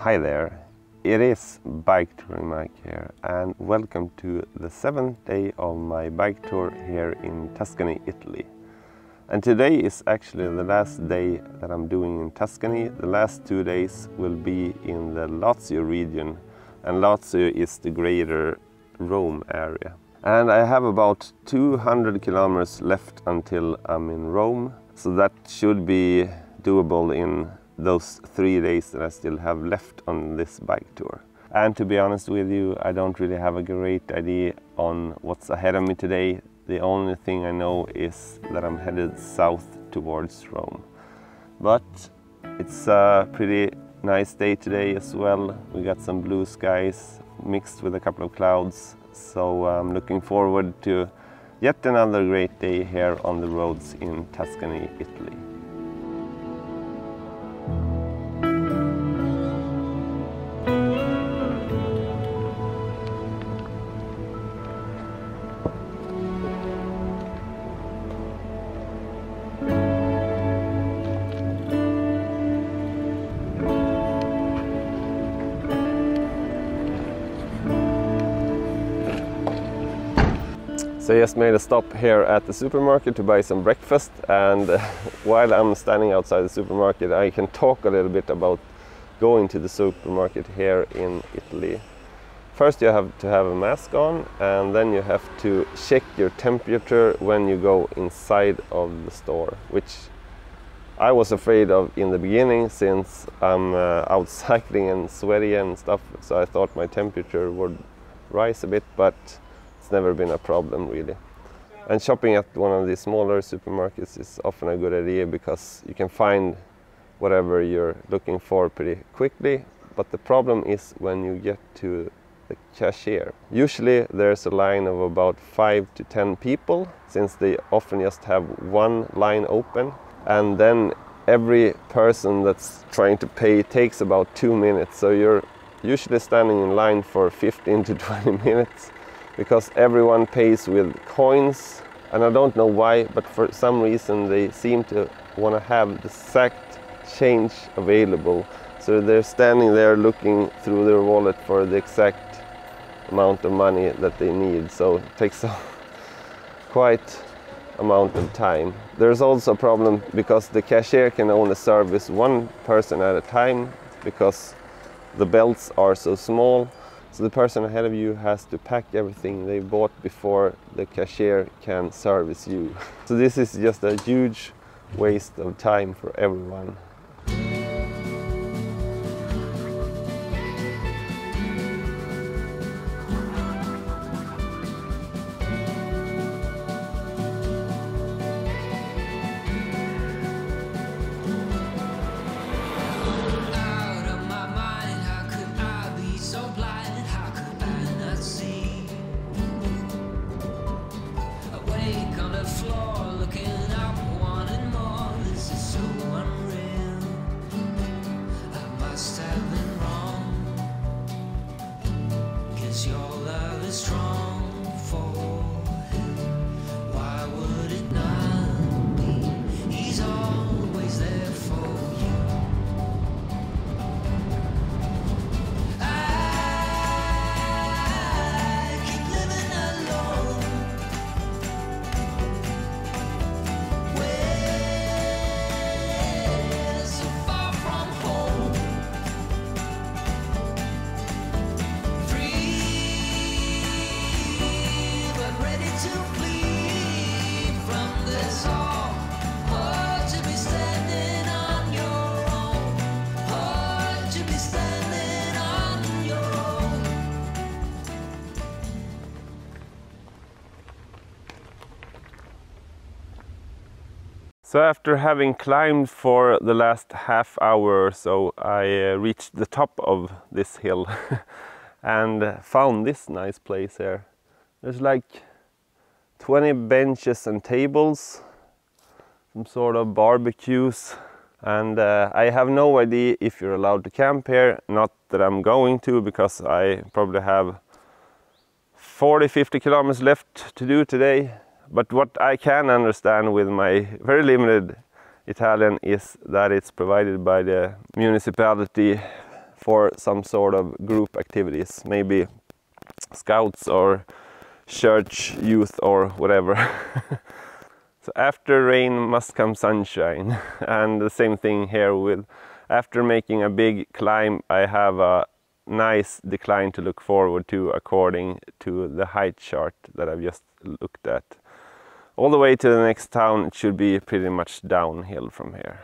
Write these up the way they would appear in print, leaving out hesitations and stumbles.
Hi there, it is Bike Touring Mike here, and welcome to the 7th day of my bike tour here in Tuscany, Italy. And today is actually the last day that I'm doing in Tuscany. The last 2 days will be in the Lazio region, and Lazio is the greater Rome area. And I have about 200 kilometers left until I'm in Rome, so that should be doable in those 3 days that I still have left on this bike tour. And to be honest with you, I don't really have a great idea on what's ahead of me today. The only thing I know is that I'm headed south towards Rome. But it's a pretty nice day today as well. We got some blue skies mixed with a couple of clouds. So I'm looking forward to yet another great day here on the roads in Tuscany, Italy. So I just made a stop here at the supermarket to buy some breakfast, and while I'm standing outside the supermarket I can talk a little bit about going to the supermarket here in Italy. First you have to have a mask on, and then you have to check your temperature when you go inside of the store, which I was afraid of in the beginning since I'm out cycling and sweaty and stuff, so I thought my temperature would rise a bit, but it's never been a problem really. And shopping at one of these smaller supermarkets is often a good idea because you can find whatever you're looking for pretty quickly, but the problem is when you get to the cashier. Usually there's a line of about 5 to 10 people, since they often just have one line open, and then every person that's trying to pay takes about 2 minutes, so you're usually standing in line for 15 to 20 minutes because everyone pays with coins, and I don't know why, but for some reason they seem to want to have the exact change available, so they're standing there looking through their wallet for the exact amount of money that they need, so it takes a quite amount of time. There's also a problem because the cashier can only service one person at a time because the belts are so small. So the person ahead of you has to pack everything they bought before the cashier can service you. So this is just a huge waste of time for everyone. So after having climbed for the last half hour or so, I reached the top of this hill and found this nice place here. There's like 20 benches and tables, some sort of barbecues, and I have no idea if you're allowed to camp here. Not that I'm going to, because I probably have 40-50 kilometers left to do today. But what I can understand with my very limited Italian is that it's provided by the municipality for some sort of group activities, maybe scouts or church youth or whatever. So after rain must come sunshine, and the same thing here with after making a big climb I have a nice decline to look forward to according to the height chart that I've just looked at. All the way to the next town it should be pretty much downhill from here.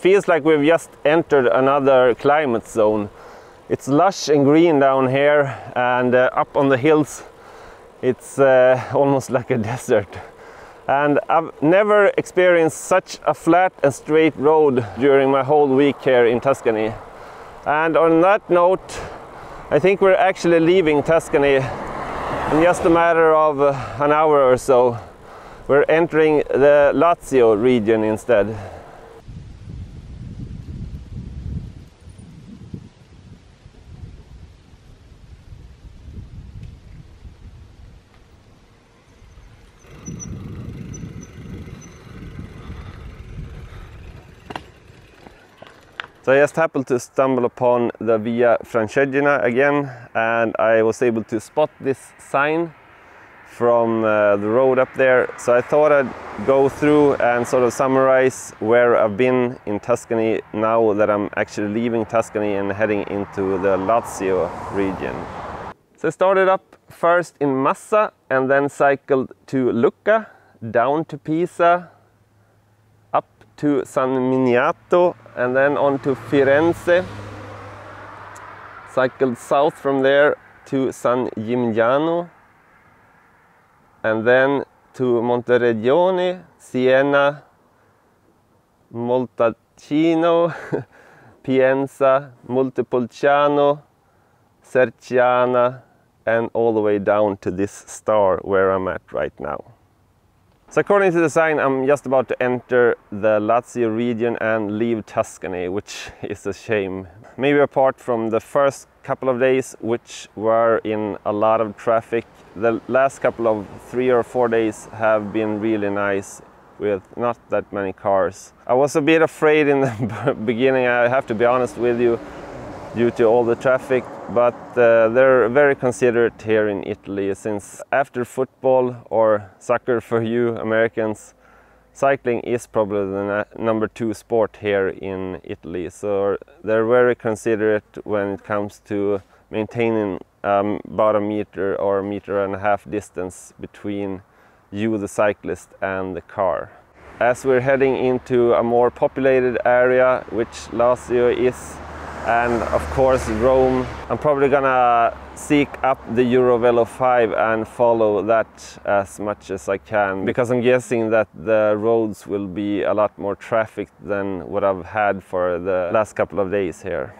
Feels like we've just entered another climate zone. It's lush and green down here, and up on the hills it's almost like a desert. And I've never experienced such a flat and straight road during my whole week here in Tuscany. And on that note, I think we're actually leaving Tuscany in just a matter of an hour or so. We're entering the Lazio region instead. So I just happened to stumble upon the Via Francigena again, and I was able to spot this sign from the road up there. So I thought I'd go through and sort of summarize where I've been in Tuscany now that I'm actually leaving Tuscany and heading into the Lazio region. So I started up first in Massa and then cycled to Lucca, down to Pisa, to San Miniato, and then on to Firenze. Cycled south from there to San Gimignano, and then to Monteregione, Siena, Montalcino, Pienza, Montepulciano, Cerciana, and all the way down to this star where I'm at right now. So according to the sign, I'm just about to enter the Lazio region and leave Tuscany, which is a shame. Maybe apart from the first couple of days, which were in a lot of traffic, the last couple of 3 or 4 days have been really nice with not that many cars. I was a bit afraid in the beginning, I have to be honest with you, due to all the traffic, but they're very considerate here in Italy, since after football or soccer for you Americans, cycling is probably the number 2 sport here in Italy. So they're very considerate when it comes to maintaining about a meter or 1.5 meters distance between you, the cyclist, and the car. As we're heading into a more populated area, which Lazio is, and of course Rome. I'm probably gonna seek up the Eurovelo 5 and follow that as much as I can, because I'm guessing that the roads will be a lot more traffic than what I've had for the last couple of days here.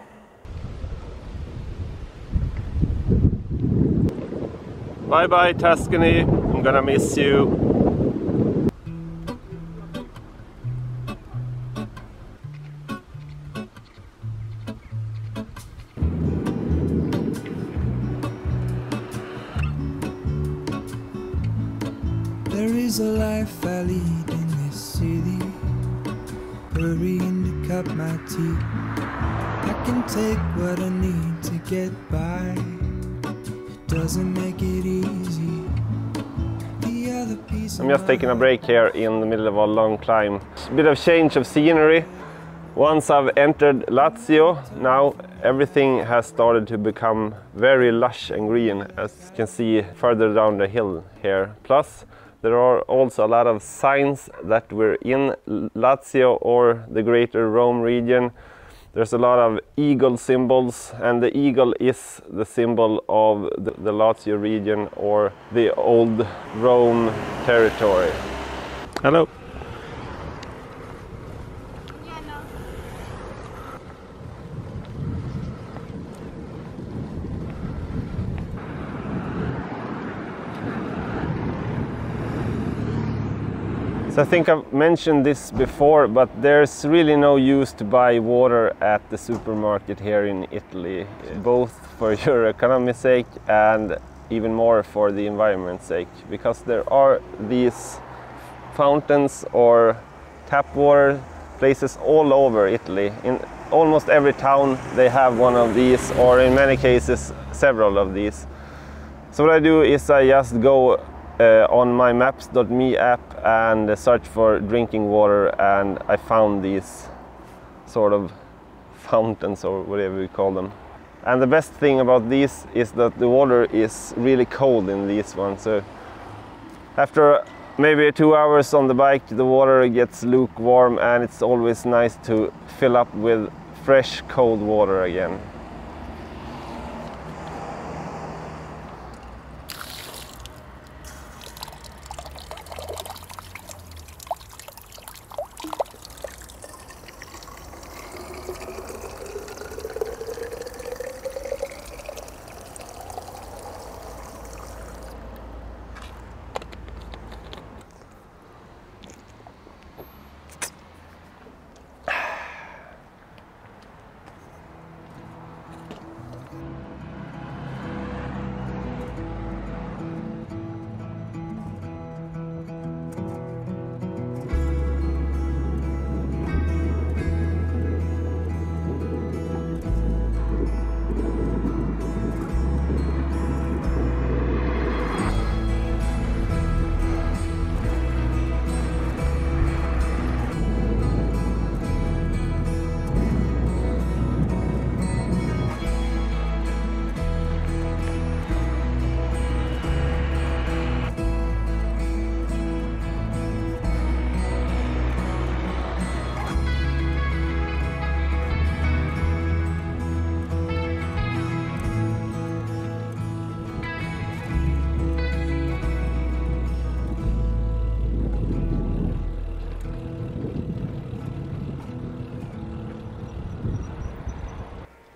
Bye bye Tuscany, I'm gonna miss you. There is a life I lead in this city, hurrying to cup my tea. I can take what I need to get by. It doesn't make it easy. The other piece I'm just taking a break here in the middle of a long climb. A bit of change of scenery. Once I've entered Lazio, now everything has started to become very lush and green, as you can see further down the hill here. Plus, there are also a lot of signs that we're in Lazio or the greater Rome region. There's a lot of eagle symbols, and the eagle is the symbol of the Lazio region or the old Rome territory. Hello. So I think I've mentioned this before, but there's really no use to buy water at the supermarket here in Italy, both for your economy's sake and even more for the environment's sake, because there are these fountains or tap water places all over Italy. In almost every town they have one of these, or in many cases several of these. So what I do is I just go on my Maps.me app and search for drinking water, and I found these sort of fountains or whatever we call them. And the best thing about these is that the water is really cold in these ones. So after maybe 2 hours on the bike, the water gets lukewarm, and it's always nice to fill up with fresh cold water again.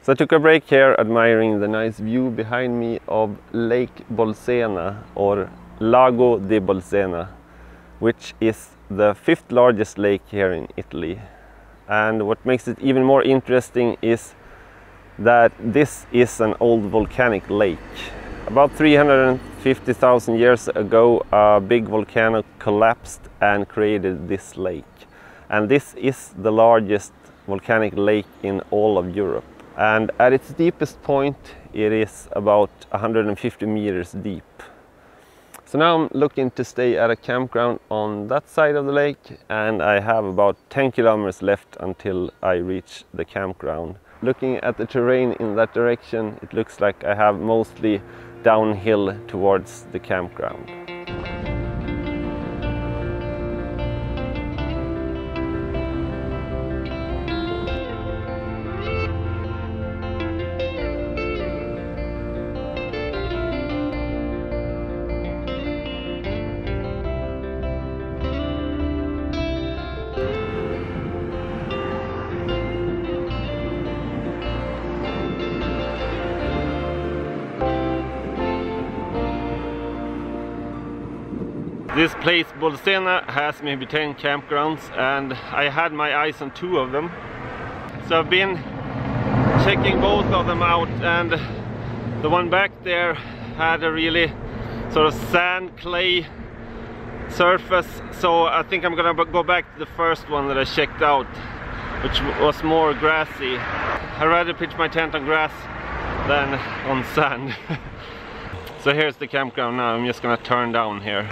So I took a break here admiring the nice view behind me of Lake Bolsena, or Lago di Bolsena, which is the 5th largest lake here in Italy. And what makes it even more interesting is that this is an old volcanic lake. About 350,000 years ago, a big volcano collapsed and created this lake. And this is the largest volcanic lake in all of Europe. And at its deepest point, it is about 150 meters deep. So now I'm looking to stay at a campground on that side of the lake, and I have about 10 kilometers left until I reach the campground. Looking at the terrain in that direction, it looks like I have mostly downhill towards the campground. This place Bolsena has maybe 10 campgrounds, and I had my eyes on 2 of them. So I've been checking both of them out, and the one back there had a really sort of sand clay surface, so I think I'm gonna go back to the first one that I checked out, which was more grassy. I'd rather pitch my tent on grass than on sand. So here's the campground now. I'm just gonna turn down here.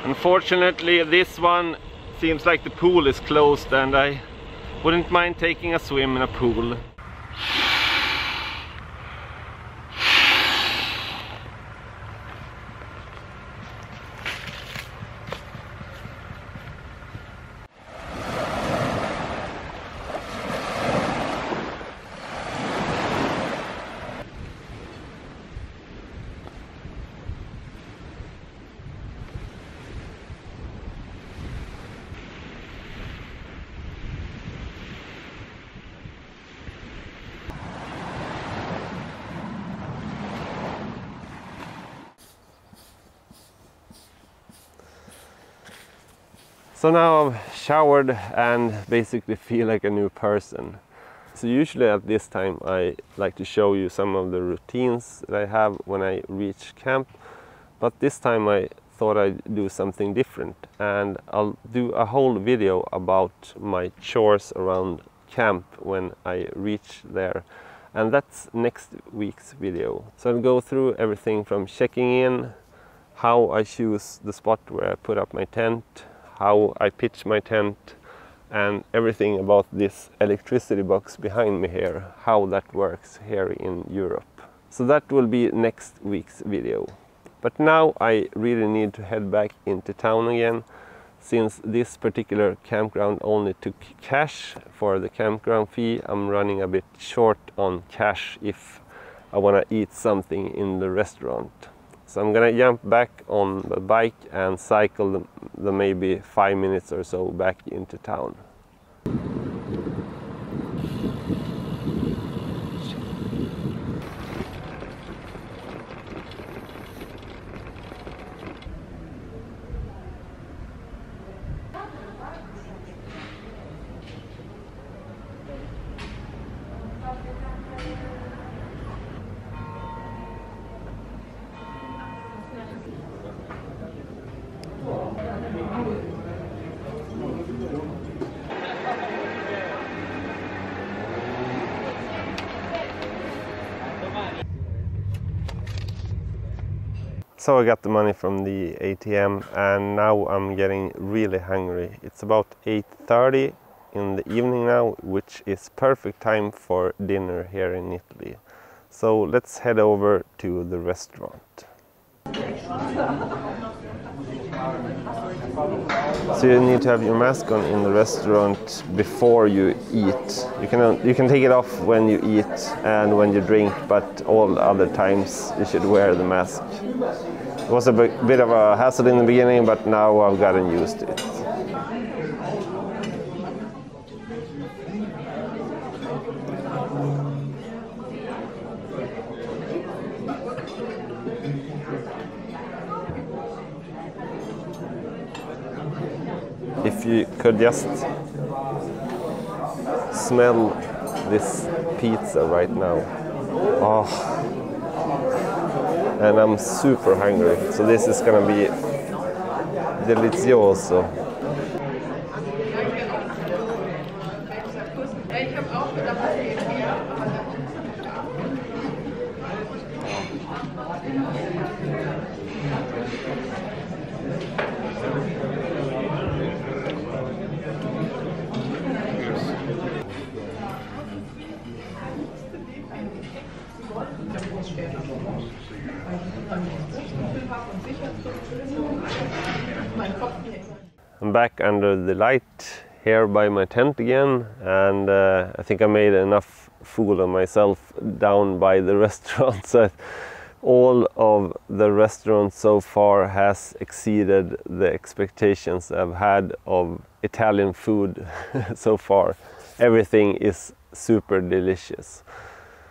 Unfortunately, this one seems like the pool is closed, and I wouldn't mind taking a swim in a pool. So now I've showered and basically feel like a new person. So usually at this time I like to show you some of the routines that I have when I reach camp, but this time I thought I'd do something different, and I'll do a whole video about my chores around camp when I reach there, and that's next week's video. So I'll go through everything from checking in, how I choose the spot where I put up my tent, how I pitch my tent, and everything about this electricity box behind me here, how that works here in Europe. So that will be next week's video. But now I really need to head back into town again, since this particular campground only took cash for the campground fee. I'm running a bit short on cash if I want to eat something in the restaurant. So I'm gonna jump back on the bike and cycle the maybe 5 minutes or so back into town. So I got the money from the ATM, and now I'm getting really hungry. It's about 8:30 in the evening now, which is perfect time for dinner here in Italy. So let's head over to the restaurant. So you need to have your mask on in the restaurant before you eat. You can take it off when you eat and when you drink, but all other times you should wear the mask. It was a bit of a hassle in the beginning, but now I've gotten used to it. If you could just smell this pizza right now. Oh. And I'm super hungry, so this is gonna be delicioso. I'm back under the light here by my tent again, and I think I made enough fool of myself down by the restaurant. So all of the restaurants so far has exceeded the expectations I've had of Italian food so far. Everything is super delicious.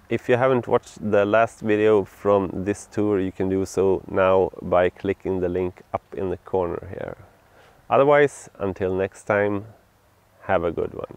If you haven't watched the last video from this tour, you can do so now by clicking the link up in the corner here. Otherwise, until next time, have a good one.